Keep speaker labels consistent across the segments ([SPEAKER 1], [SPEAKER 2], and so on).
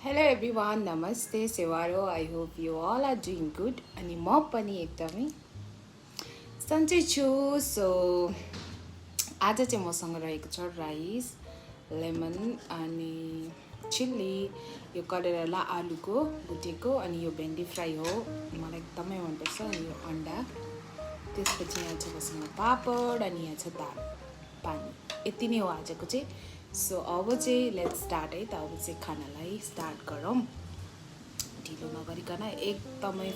[SPEAKER 1] Hello everyone, Namaste, Sevaro. I hope you all are doing good. अनि म पनि एकदमै सन्चै छु. सो आज चाहिँ मसँग रहेको छ राइस, लेमन अनि चिल्ली, यो करेला आलुको भुटेको अनि यो भेन्डी फ्राई हो. मलाई एकदमै मनपर्छ. अनि यो अन्डा. त्यसपछि यहाँ छ मसँग पापड अनि यहाँ छ दाल, पानी. यति नै हो आजको चाहिँ. सो अब चाहिँ लेट्स स्टार्ट है त. अब चाहिँ खानालाई स्टार्ट गरौँ ढिलो नगरिकन. एकदमै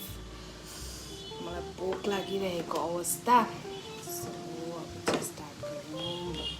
[SPEAKER 1] मलाई भोक लागिरहेको अवस्था. सो अब चाहिँ स्टार्ट गरौँ.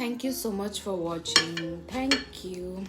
[SPEAKER 1] Thank you so much for watching. Thank you.